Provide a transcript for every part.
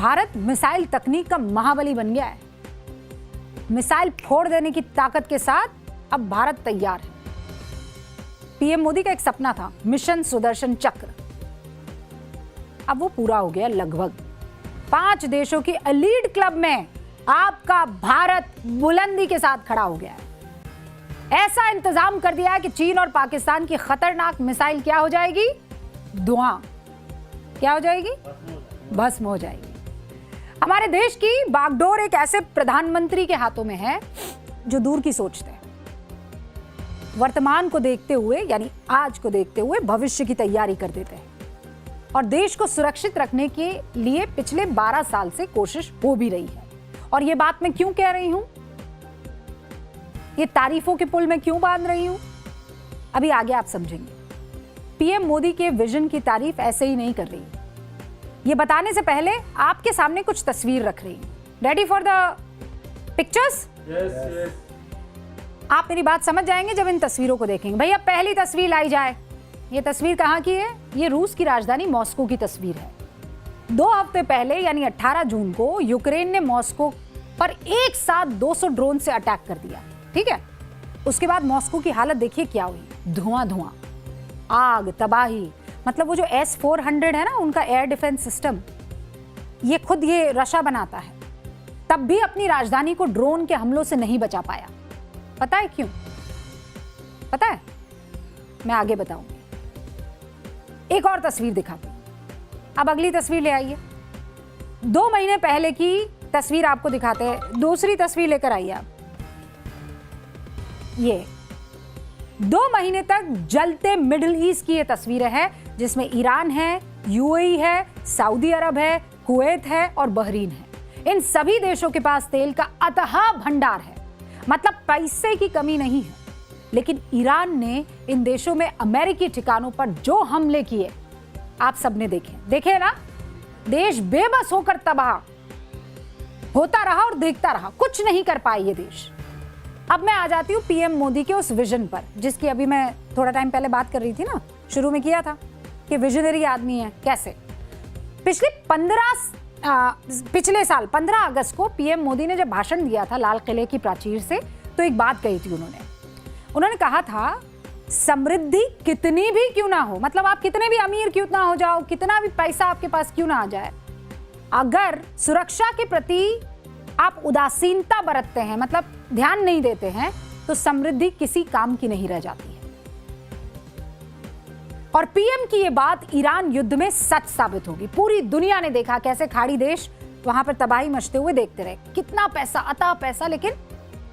Bharat missile तकनीक का महाबली बन गया है। मिसाइल फोड़ देने की ताकत के साथ अब भारत तैयार है। पीएम मोदी का एक सपना था, मिशन सुदर्शन चक्र। अब वो पूरा हो गया लगभग। 5 देशों की एलीट क्लब में आपका भारत बुलंदी के साथ खड़ा हो गया है। ऐसा इंतजाम कर दिया है कि चीन और पाकिस्तान की खतरनाक मिसाइल क्या हो जाएगी? धुआं। क्या हो जाएगी? भस्म हो जाएगी। हमारे देश की बागडोर एक ऐसे प्रधानमंत्री के हाथों में है जो दूर की सोचते हैं, वर्तमान को देखते हुए यानी आज को देखते हुए भविष्य की तैयारी कर देते हैं और देश को सुरक्षित रखने के लिए पिछले 12 साल से कोशिश हो भी रही है। और ये बात मैं क्यों कह रही हूं, ये तारीफों के पुल में क्यों बांध रही हूं, अभी आगे आप समझेंगे। पीएम मोदी के विजन की तारीफ ऐसे ही नहीं कर रही, ये बताने से पहले आपके सामने कुछ तस्वीर रख रही हूं। Ready for the pictures? Yes. आप मेरी बात समझ जाएंगे जब इन तस्वीरों को देखेंगे। भैया पहली तस्वीर लाई जाए। ये तस्वीर कहां की है? ये रूस की राजधानी मॉस्को की तस्वीर है। 2 हफ्ते पहले यानी 18 जून को यूक्रेन ने मॉस्को पर एक साथ 200 ड्रोन से अटैक कर दिया। ठीक है, उसके बाद मॉस्को की हालत देखिए क्या हुई। धुआं, आग, तबाही। मतलब वो जो S-400 है ना, उनका एयर डिफेंस सिस्टम, ये खुद ये रशा बनाता है, तब भी अपनी राजधानी को ड्रोन के हमलों से नहीं बचा पाया। पता है क्यों? पता है? मैं आगे बताऊंगी। एक और तस्वीर दिखाती हूं। अब अगली तस्वीर ले आइए। 2 महीने पहले की तस्वीर आपको दिखाते हैं। दूसरी तस्वीर लेकर आइए आप। ये 2 महीने तक जलते मिडिल ईस्ट की ये तस्वीरें हैं, जिसमें ईरान है, यूएई है, सऊदी अरब है, कुवैत है और बहरीन है। इन सभी देशों के पास तेल का अथाह भंडार है, मतलब पैसे की कमी नहीं है। लेकिन ईरान ने इन देशों में अमेरिकी ठिकानों पर जो हमले किए आप सबने देखे ना। देश बेबस होकर तबाह होता रहा और देखता रहा, कुछ नहीं कर पाए ये देश। अब मैं आ जाती हूँ पीएम मोदी के उस विजन पर, जिसकी अभी मैं थोड़ा टाइम पहले बात कर रही थी ना, शुरू में किया था कि विजनरी आदमी है। कैसे? पिछले साल 15 अगस्त को पीएम मोदी ने जब भाषण दिया था लाल किले की प्राचीर से, तो एक बात कही थी उन्होंने कहा था, समृद्धि कितनी भी क्यों ना हो, मतलब आप कितने भी अमीर क्यों ना हो जाओ, कितना भी पैसा आपके पास क्यों ना आ जाए, अगर सुरक्षा के प्रति आप उदासीनता बरतते हैं, मतलब ध्यान नहीं देते हैं, तो समृद्धि किसी काम की नहीं रह जाती है। और पीएम की ये बात ईरान युद्ध में सच साबित होगी। पूरी दुनिया ने देखा कैसे खाड़ी देश वहां पर तबाही मचते हुए देखते रहे। कितना पैसा, अथाह पैसा, लेकिन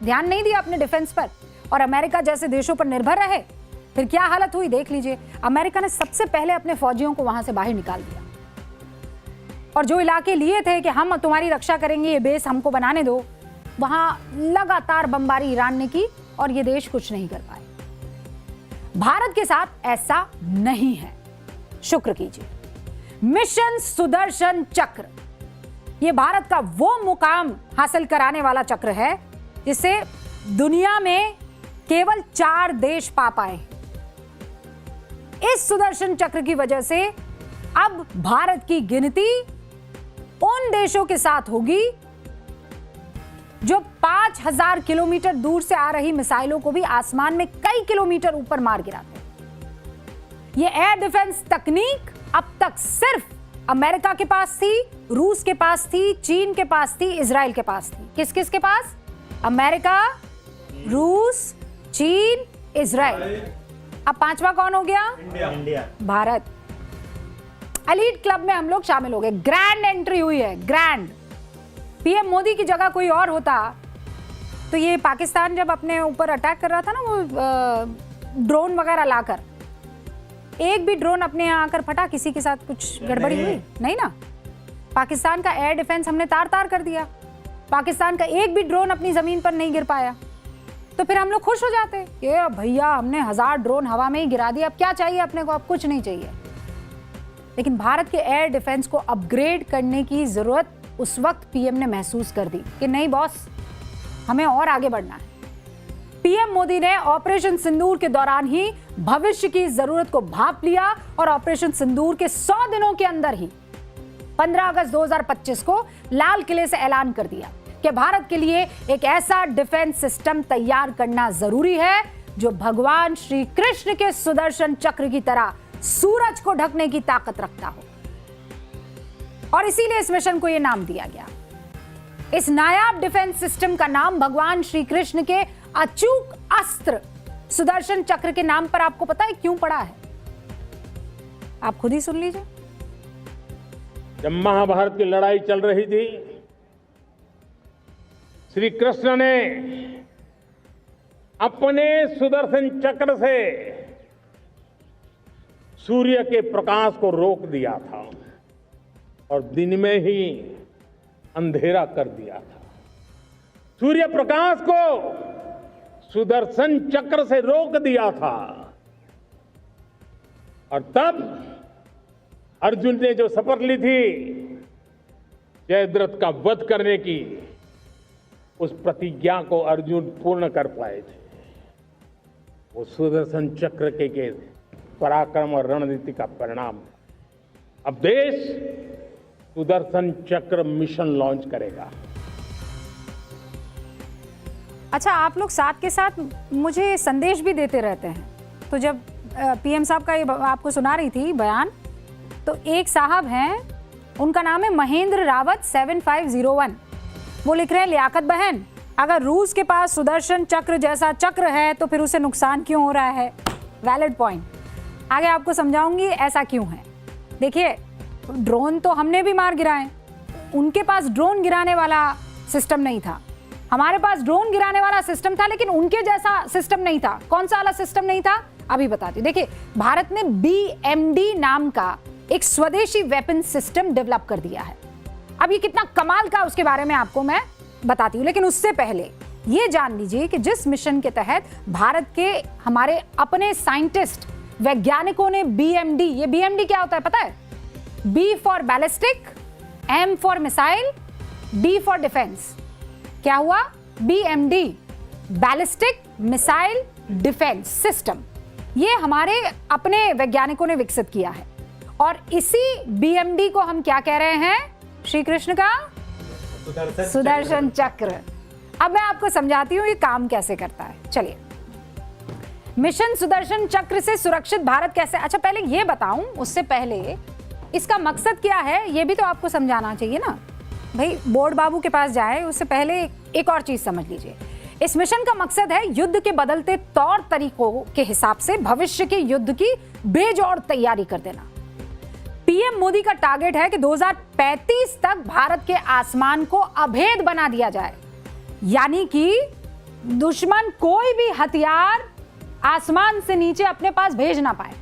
ध्यान नहीं दिया अपने डिफेंस पर और अमेरिका जैसे देशों पर निर्भर रहे। फिर क्या हालत हुई देख लीजिए। अमेरिका ने सबसे पहले अपने फौजियों को वहां से बाहर निकाल दिया और जो इलाके लिए थे कि हम तुम्हारी रक्षा करेंगे, ये बेस हमको बनाने दो, वहां लगातार बमबारी ईरान ने की और ये देश कुछ नहीं कर पाए। भारत के साथ ऐसा नहीं है। शुक्र कीजिए, मिशन सुदर्शन चक्र ये भारत का वो मुकाम हासिल कराने वाला चक्र है जिसे दुनिया में केवल 4 देश पा पाए। इस सुदर्शन चक्र की वजह से अब भारत की गिनती उन देशों के साथ होगी जो 5000 किलोमीटर दूर से आ रही मिसाइलों को भी आसमान में कई किलोमीटर ऊपर मार गिराते हैं। ये एयर डिफेंस तकनीक अब तक सिर्फ अमेरिका के पास थी, रूस के पास थी, चीन के पास थी, इजराइल के पास थी। किस किस के पास? अमेरिका, रूस, चीन, इजराइल। अब 5वां कौन हो गया? इंडिया। भारत। एलीट क्लब में हम लोग शामिल हो गए। ग्रैंड एंट्री हुई है, ग्रैंड। पीएम मोदी की जगह कोई और होता तो ये पाकिस्तान जब अपने ऊपर अटैक कर रहा था ना, वो ड्रोन वगैरह लाकर, एक भी ड्रोन अपने यहाँ आकर फटा, किसी के साथ कुछ गड़बड़ी हुई नहीं ना। पाकिस्तान का एयर डिफेंस हमने तार तार कर दिया। पाकिस्तान का एक भी ड्रोन अपनी जमीन पर नहीं गिर पाया, तो फिर हम लोग खुश हो जाते, ये भैया हमने 1000 ड्रोन हवा में ही गिरा दिया, अब क्या चाहिए अपने को, अब कुछ नहीं चाहिए। लेकिन भारत के एयर डिफेंस को अपग्रेड करने की जरूरत उस वक्त पीएम ने महसूस कर दी कि नहीं बॉस, हमें और आगे बढ़ना है। पीएम मोदी ने ऑपरेशन सिंदूर के दौरान ही भविष्य की जरूरत को भांप लिया और ऑपरेशन सिंदूर के 100 दिनों के अंदर ही 15 अगस्त 2025 को लाल किले से ऐलान कर दिया कि भारत के लिए एक ऐसा डिफेंस सिस्टम तैयार करना जरूरी है जो भगवान श्री कृष्ण के सुदर्शन चक्र की तरह सूरज को ढकने की ताकत रखता हो। और इसीलिए इस मिशन को यह नाम दिया गया। इस नायाब डिफेंस सिस्टम का नाम भगवान श्री कृष्ण के अचूक अस्त्र सुदर्शन चक्र के नाम पर आपको पता है क्यों पड़ा है? आप खुद ही सुन लीजिए। जब महाभारत की लड़ाई चल रही थी, श्री कृष्ण ने अपने सुदर्शन चक्र से सूर्य के प्रकाश को रोक दिया था और दिन में ही अंधेरा कर दिया था। सूर्य प्रकाश को सुदर्शन चक्र से रोक दिया था और तब अर्जुन ने जो शपथ ली थी जयद्रथ का वध करने की, उस प्रतिज्ञा को अर्जुन पूर्ण कर पाए थे। वो सुदर्शन चक्र के पराक्रम और रणनीति का परिणाम। अब देश सुदर्शन चक्र मिशन लॉन्च करेगा। अच्छा, आप लोग साथ के साथ मुझे संदेश भी देते रहते हैं। तो जब पीएम साहब का ये आपको सुना रही थी बयान, तो एक साहब हैं, उनका नाम है महेंद्र रावत 7501। वो लिख रहे हैं, लियाकत बहन, अगर रूस के पास सुदर्शन चक्र जैसा चक्र है तो फिर उसे नुकसान क्यों हो रहा है? Valid point. आगे आपको समझाऊंगी ऐसा क्यों है। देखिए, ड्रोन तो हमने भी मार गिराए, उनके पास ड्रोन गिराने वाला सिस्टम नहीं था। हमारे पास ड्रोन गिराने वाला सिस्टम था, लेकिन उनके जैसा सिस्टम नहीं था। कौन सा वाला सिस्टम नहीं था, अभी बताती हूँ। देखिए, भारत ने BMD नाम का एक स्वदेशी वेपन सिस्टम डेवलप कर दिया है। अब ये कितना कमाल का, उसके बारे में आपको मैं बताती हूँ, लेकिन उससे पहले ये जान लीजिए कि जिस मिशन के तहत भारत के हमारे अपने साइंटिस्ट वैज्ञानिकों ने BMD, ये BMD क्या होता है पता है? B for ballistic, M for missile, D for defence. क्या हुआ? BMD, ballistic missile defence system. ये हमारे अपने वैज्ञानिकों ने विकसित किया है और इसी BMD को हम क्या कह रहे हैं? श्री कृष्ण का सुदर्शन चक्र। अब मैं आपको समझाती हूँ ये काम कैसे करता है। चलिए, मिशन सुदर्शन चक्र से सुरक्षित भारत कैसे। अच्छा, पहले ये बताऊं, उससे पहले इसका मकसद क्या है ये भी तो आपको समझाना चाहिए ना भाई। बोर्ड बाबू के पास जाए उससे पहले एक और चीज समझ लीजिए। इस मिशन का मकसद है युद्ध के बदलते तौर तरीकों के हिसाब से भविष्य के युद्ध की बेजोड़ तैयारी कर देना। पीएम मोदी का टारगेट है कि 2035 तक भारत के आसमान को अभेद बना दिया जाए, यानी कि दुश्मन कोई भी हथियार आसमान से नीचे अपने पास भेज ना पाए।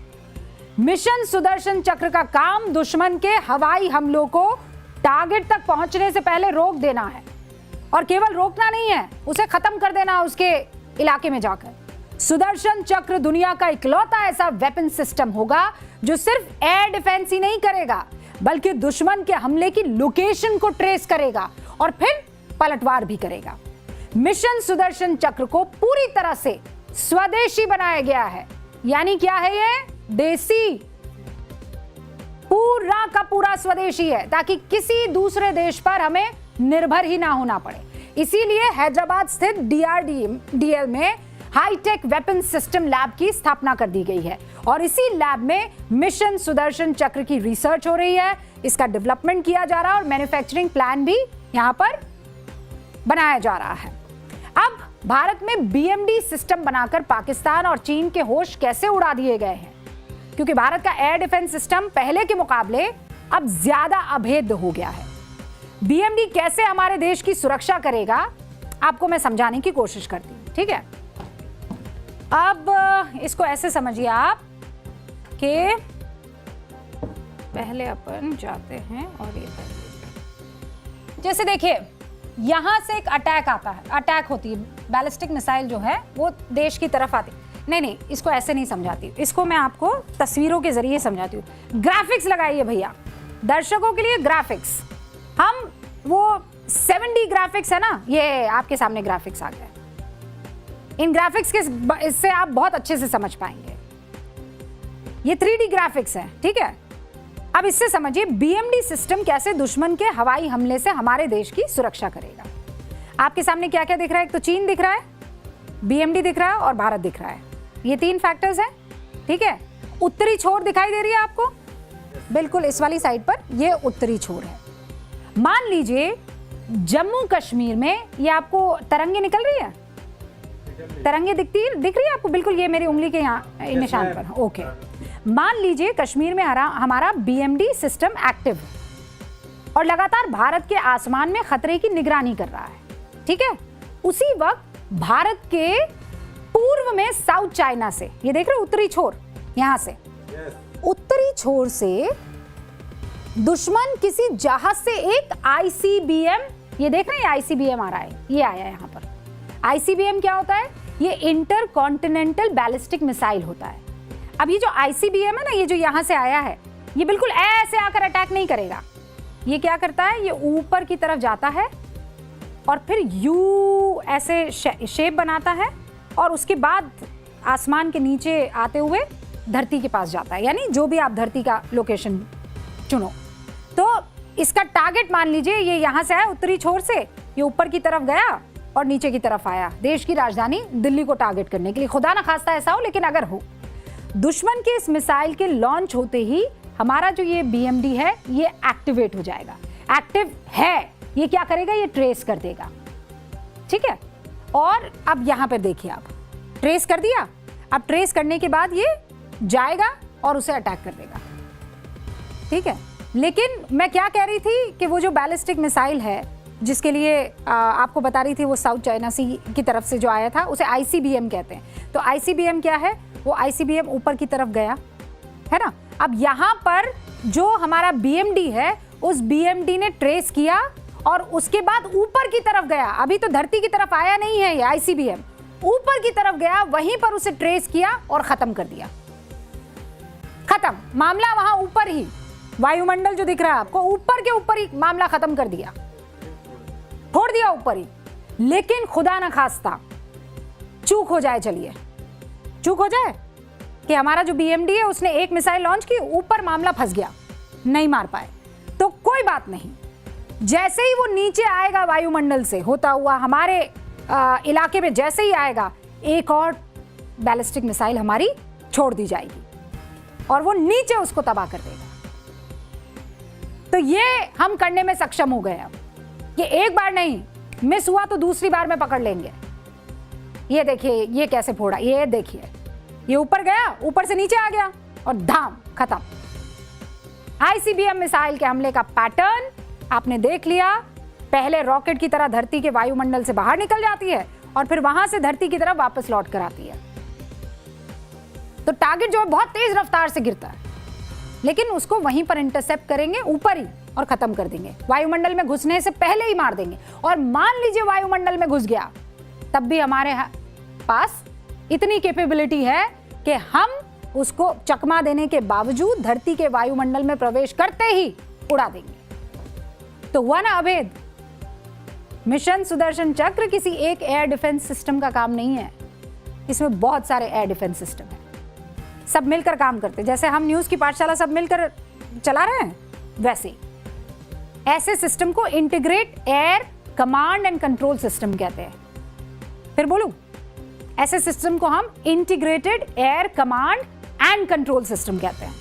मिशन सुदर्शन चक्र का काम दुश्मन के हवाई हमलों को टारगेट तक पहुंचने से पहले रोक देना है, और केवल रोकना नहीं है, उसे खत्म कर देना उसके इलाके में जाकर। सुदर्शन चक्र दुनिया का इकलौता ऐसा वेपन सिस्टम होगा जो सिर्फ एयर डिफेंस ही नहीं करेगा, बल्कि दुश्मन के हमले की लोकेशन को ट्रेस करेगा और फिर पलटवार भी करेगा। मिशन सुदर्शन चक्र को पूरी तरह से स्वदेशी बनाया गया है। यानी क्या है ये? देसी, पूरा का पूरा स्वदेशी है, ताकि किसी दूसरे देश पर हमें निर्भर ही ना होना पड़े। इसीलिए हैदराबाद स्थित DRDL में हाईटेक वेपन सिस्टम लैब की स्थापना कर दी गई है और इसी लैब में मिशन सुदर्शन चक्र की रिसर्च हो रही है, इसका डेवलपमेंट किया जा रहा है और मैन्युफैक्चरिंग प्लान भी यहां पर बनाया जा रहा है। अब भारत में BMD सिस्टम बनाकर पाकिस्तान और चीन के होश कैसे उड़ा दिए गए हैं, क्योंकि भारत का एयर डिफेंस सिस्टम पहले के मुकाबले अब ज्यादा अभेद्य हो गया है। BMD कैसे हमारे देश की सुरक्षा करेगा, आपको मैं समझाने की कोशिश करती हूँ, ठीक है। अब इसको ऐसे समझिए आप कि पहले अपन जाते हैं और ये जैसे देखिए, यहां से एक अटैक आता है, अटैक होती है, बैलिस्टिक मिसाइल जो है वो देश की तरफ आती है। नहीं, इसको ऐसे नहीं समझाती, इसको मैं आपको तस्वीरों के जरिए समझाती हूँ। ग्राफिक्स लगाइए भैया, दर्शकों के लिए ग्राफिक्स। हम वो 7D ग्राफिक्स है ना, ये आपके सामने ग्राफिक्स आ गए। इन ग्राफिक्स के इससे आप बहुत अच्छे से समझ पाएंगे। ये 3D ग्राफिक्स है, ठीक है। अब इससे समझिए बीएमडी सिस्टम कैसे दुश्मन के हवाई हमले से हमारे देश की सुरक्षा करेगा। आपके सामने क्या क्या दिख रहा है? एक तो चीन दिख रहा है, बीएमडी दिख रहा है और भारत दिख रहा है। ये 3 फैक्टर्स हैं, ठीक है। उत्तरी छोर दिखाई दे रही है आपको, बिल्कुल इस वाली साइड पर ये उत्तरी छोर है। मान लीजिए जम्मू कश्मीर में ये आपको तरंगे निकल रही है, तरंगे दिख रही है आपको, बिल्कुल ये मेरी उंगली के यहाँ निशान पर। ओके, मान लीजिए कश्मीर में हमारा बीएमडी सिस्टम एक्टिव है और लगातार भारत के आसमान में खतरे की निगरानी कर रहा है, ठीक है। उसी वक्त भारत के पूर्व में साउथ चाइना से, ये देख रहे हो उत्तरी छोर, यहां से उत्तरी छोर से दुश्मन किसी जहाज से एक आईसीबीएम, ये देख रहे हैं आईसीबीएम आ रहा है, ये आया है यहां पर। आईसीबीएम क्या होता है? ये इंटर कॉन्टिनेंटल बैलिस्टिक मिसाइल होता है। अब ये जो आईसीबीएम है ना, ये जो यहां से आया है, ये बिल्कुल ऐसे आकर अटैक नहीं करेगा। ये क्या करता है? ये ऊपर की तरफ जाता है और फिर यू ऐसे शेप बनाता है और उसके बाद आसमान के नीचे आते हुए धरती के पास जाता है, यानी जो भी आप धरती का लोकेशन चुनो। तो इसका टारगेट मान लीजिए ये यहां से आया उत्तरी छोर से, ये ऊपर की तरफ गया और नीचे की तरफ आया देश की राजधानी दिल्ली को टारगेट करने के लिए। खुदा ना खास्ता ऐसा हो, लेकिन अगर हो, दुश्मन के इस मिसाइल के लॉन्च होते ही हमारा जो ये बीएमडी है ये एक्टिवेट हो जाएगा। एक्टिव है, ये क्या करेगा? ये ट्रेस कर देगा, ठीक है। और अब यहां पर देखिए, आप ट्रेस कर दिया। अब ट्रेस करने के बाद ये जाएगा और उसे अटैक कर देगा, ठीक है। लेकिन मैं क्या कह रही थी कि वो जो बैलिस्टिक मिसाइल है जिसके लिए आपको बता रही थी, वो साउथ चाइना सी की तरफ से जो आया था उसे आईसीबीएम कहते हैं। तो आईसीबीएम क्या है? वो आईसीबीएम ऊपर की तरफ गया है ना। अब यहाँ पर जो हमारा बीएमडी है, उस बीएमडी ने ट्रेस किया और उसके बाद ऊपर की तरफ गया। अभी तो धरती की तरफ आया नहीं है ये आईसीबीएम, ऊपर की तरफ गया, वहीं पर उसे ट्रेस किया और खत्म कर दिया। खत्म मामला, वहां ऊपर ही वायुमंडल जो दिख रहा है आपको, ऊपर के ऊपर ही मामला खत्म कर दिया, छोड़ दिया ऊपर ही। लेकिन खुदा ना खास्ता चूक हो जाए, चलिए चूक हो जाए कि हमारा जो बीएमडी है उसने एक मिसाइल लॉन्च की, ऊपर मामला फंस गया, नहीं मार पाए, तो कोई बात नहीं। जैसे ही वो नीचे आएगा वायुमंडल से होता हुआ हमारे इलाके में जैसे ही आएगा, एक और बैलिस्टिक मिसाइल हमारी छोड़ दी जाएगी और वो नीचे उसको तबाह कर देगा। तो ये हम करने में सक्षम हो गए अब, कि एक बार नहीं, मिस हुआ तो दूसरी बार में पकड़ लेंगे। ये देखिए ये कैसे फोड़ा, ये देखिए, ये ऊपर गया, ऊपर से नीचे आ गया और धाम खत्म। आईसीबीएम मिसाइल के हमले का पैटर्न आपने देख लिया। पहले रॉकेट की तरह धरती के वायुमंडल से बाहर निकल जाती है और फिर वहां से धरती की तरफ वापस लौट कर आती है। तो टारगेट जो है बहुत तेज रफ्तार से गिरता है, लेकिन उसको वहीं पर इंटरसेप्ट करेंगे ऊपर ही और खत्म कर देंगे। वायुमंडल में घुसने से पहले ही मार देंगे। और मान लीजिए वायुमंडल में घुस गया, तब भी हमारे पास इतनी कैपेबिलिटी है कि हम उसको चकमा देने के बावजूद धरती के वायुमंडल में प्रवेश करते ही उड़ा देंगे। तो हुआ ना अभेद। मिशन सुदर्शन चक्र किसी एक एयर डिफेंस सिस्टम का काम नहीं है, इसमें बहुत सारे एयर डिफेंस सिस्टम है, सब मिलकर काम करते हैं। जैसे हम न्यूज की पाठशाला सब मिलकर चला रहे हैं, वैसे ऐसे सिस्टम को integrate air command and control system कहते हैं। फिर बोलूं, ऐसे सिस्टम को हम integrated air command and control system कहते हैं।